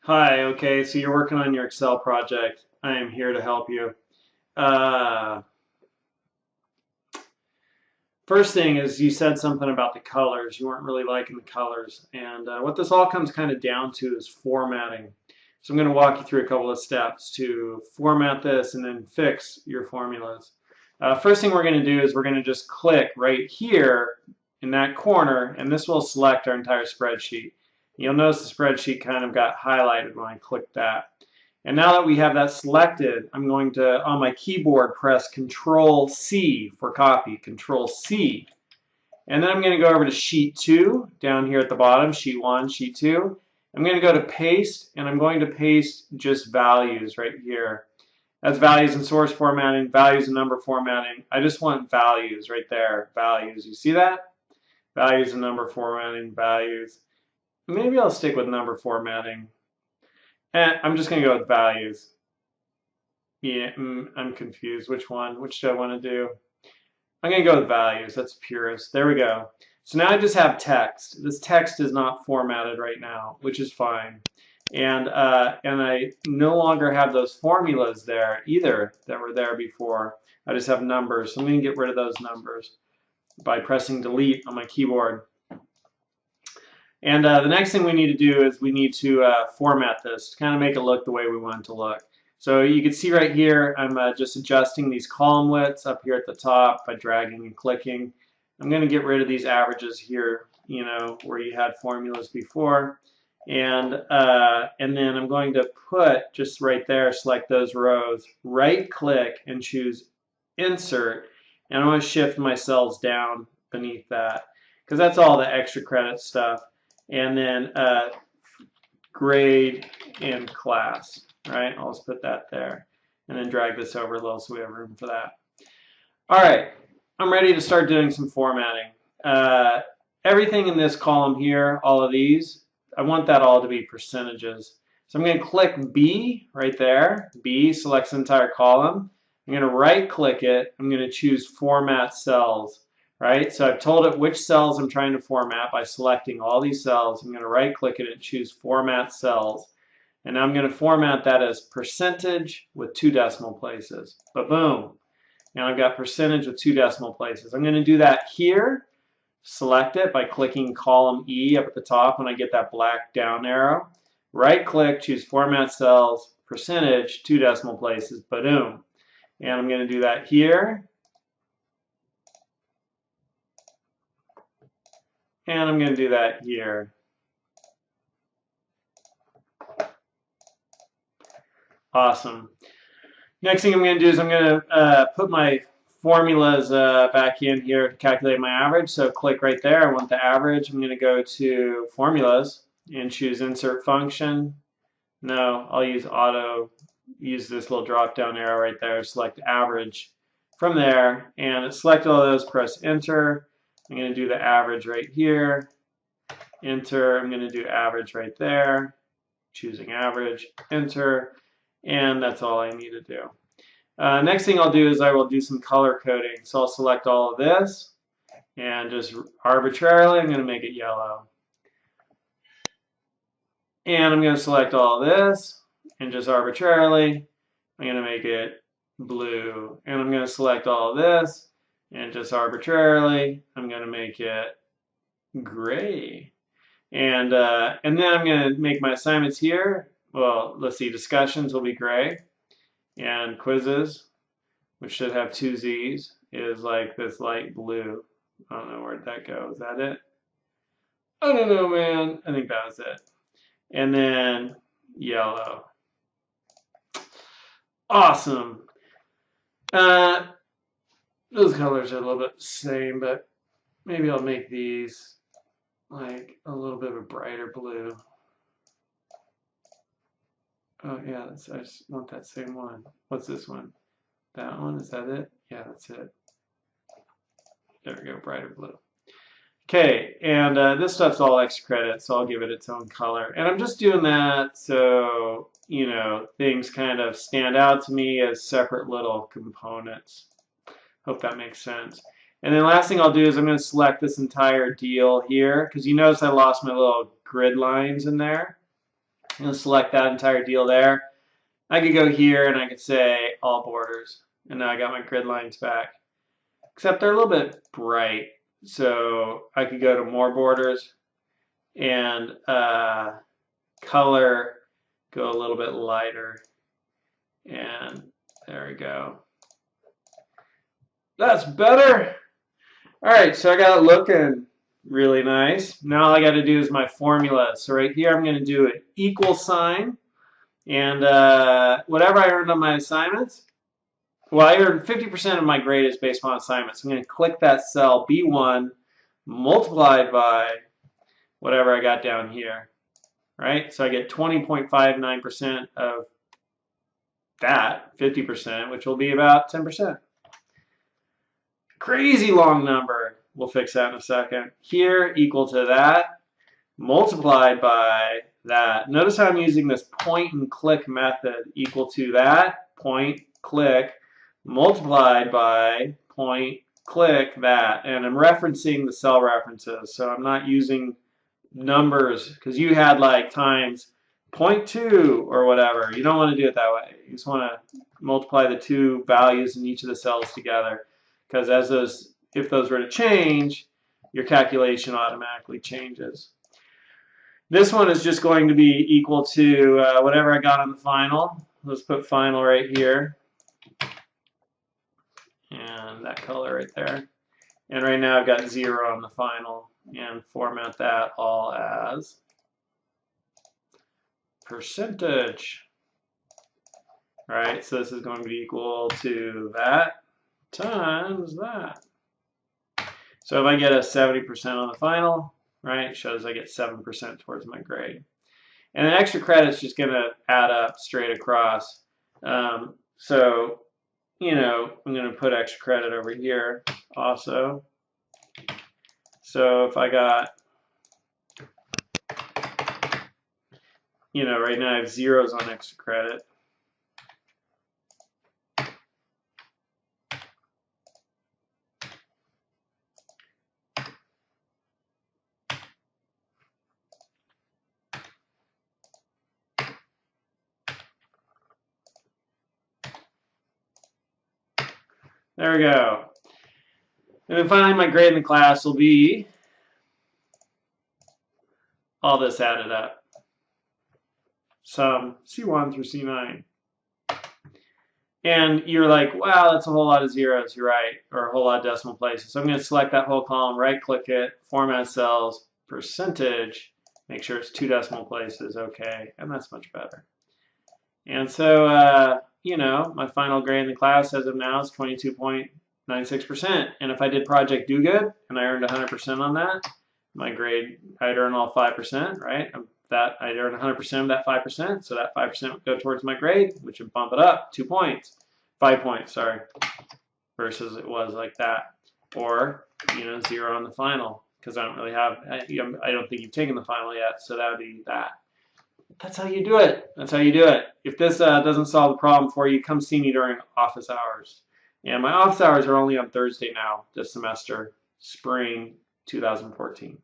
Hi, okay, so you're working on your Excel project. I am here to help you. Uh, First thing is you said something about the colors. You weren't really liking the colors. And what this all comes kind of down to is formatting. So I'm going to walk you through a couple of steps to format this and then fix your formulas. First thing we're going to do is we're going to just click right here in that corner, and this will select our entire spreadsheet. You'll notice the spreadsheet kind of got highlighted when I clicked that. And now that we have that selected, I'm going to, on my keyboard, press Control C for copy, Control C. And then I'm going to go over to Sheet 2, down here at the bottom, Sheet 1, Sheet 2. I'm going to go to Paste, and I'm going to paste just values right here. That's values and source formatting, values and number formatting. I just want values right there, values. You see that? Values and number formatting, values. Maybe I'll stick with number formatting. And I'm just going to go with values. Yeah, I'm confused. Which one? Which do I want to do? I'm going to go with values. That's purest. There we go. So now I just have text. This text is not formatted right now, which is fine. And I no longer have those formulas there either that were there before. I just have numbers. So I'm going to get rid of those numbers by pressing delete on my keyboard. And the next thing we need to do is we need to format this to kind of make it look the way we want it to look. So you can see right here, I'm just adjusting these column widths up here at the top by dragging and clicking. I'm going to get rid of these averages here, you know, where you had formulas before. And then I'm going to put just right there, select those rows, right click and choose Insert. And I'm going to shift my cells down beneath that because that's all the extra credit stuff. And then grade and class, right? I'll just put that there and then drag this over a little so we have room for that. All right, I'm ready to start doing some formatting. Everything in this column here, all of these, I want that all to be percentages. So I'm going to click B right there. B selects the entire column. I'm going to right click it. I'm going to choose Format Cells. Right, so I've told it which cells I'm trying to format by selecting all these cells. I'm going to right click it and choose Format Cells. And now I'm going to format that as percentage with 2 decimal places. Ba-boom. Now I've got percentage with 2 decimal places. I'm going to do that here. Select it by clicking column E up at the top when I get that black down arrow. Right click, choose Format Cells, percentage, 2 decimal places. Ba-doom. And I'm going to do that here. And I'm going to do that here. Awesome. Next thing I'm going to do is I'm going to put my formulas back in here to calculate my average. So click right there. I want the average. I'm going to go to Formulas and choose Insert Function. No, I'll use Auto. Use this little drop-down arrow right there. Select Average from there. And select all those. Press Enter. I'm going to do the average right here. Enter. I'm going to do average right there. Choosing average. Enter. And that's all I need to do. Next thing I'll do is I will do some color coding. So I'll select all of this and just arbitrarily I'm going to make it yellow. And I'm going to select all of this and just arbitrarily I'm going to make it blue. And I'm going to select all of this and just arbitrarily I'm going to make it gray. And then I'm going to make my assignments here. Well, let's see, discussions will be gray. And quizzes, which should have 2 Z's, is like this light blue. I don't know where'd that go. Is that it? I don't know, man. I think that was it. And then yellow. Awesome. Those colors are a little bit the same, but maybe I'll make these like a little bit of a brighter blue. Oh yeah, I just want that same one. What's this one? That one? Is that it? Yeah, that's it. There we go, brighter blue. Okay, and this stuff's all extra credit, so I'll give it its own color. And I'm just doing that so, you know, things kind of stand out to me as separate little components. Hope that makes sense. And then last thing I'll do is I'm going to select this entire deal here, because you notice I lost my little grid lines in there. I'm going to select that entire deal there. I could go here and I could say all borders. And now I got my grid lines back. Except they're a little bit bright. So I could go to more borders and color, go a little bit lighter. And there we go. That's better. All right, so I got it looking really nice. Now all I got to do is my formula. So right here, I'm going to do an equal sign. And whatever I earned on my assignments, well, I earned 50% of my grade is based on assignments. I'm going to click that cell B1 multiplied by whatever I got down here, right? So I get 20.59% of that, 50%, which will be about 10%. Crazy long number. We'll fix that in a second. Here, equal to that, multiplied by that. Notice how I'm using this point and click method, equal to that, point, click, multiplied by point, click, that. And I'm referencing the cell references, so I'm not using numbers, because you had like times 0.2 or whatever. You don't want to do it that way. You just want to multiply the two values in each of the cells together, because if those were to change, your calculation automatically changes. This one is just going to be equal to whatever I got on the final. Let's put final right here. And that color right there. And right now I've got 0 on the final. And format that all as percentage. Right, so this is going to be equal to that times that. So if I get a 70% on the final, right, it shows I get 7% towards my grade. And the extra credit's just going to add up straight across. So, you know, I'm going to put extra credit over here also. So if I got, you know, right now I have zeros on extra credit. There we go. And then finally, my grade in the class will be all this added up. Sum C1 through C9. And you're like, wow, that's a whole lot of zeros. You're right, or a whole lot of decimal places. So I'm going to select that whole column, right-click it, format cells, percentage, make sure it's 2 decimal places, okay, and that's much better. And so, you know, my final grade in the class as of now is 22.96%. And if I did Project Do Good and I earned 100% on that, my grade, I'd earn all 5%, right? I'd earn 100% of that 5%, so that 5% would go towards my grade, which would bump it up 2 points, 5 points, sorry, versus it was like that. Or, you know, 0 on the final, because I don't really have, I don't think you've taken the final yet, so that would be that. That's how you do it. That's how you do it. If this doesn't solve the problem for you, come see me during office hours. And my office hours are only on Thursday now, this semester, spring 2014.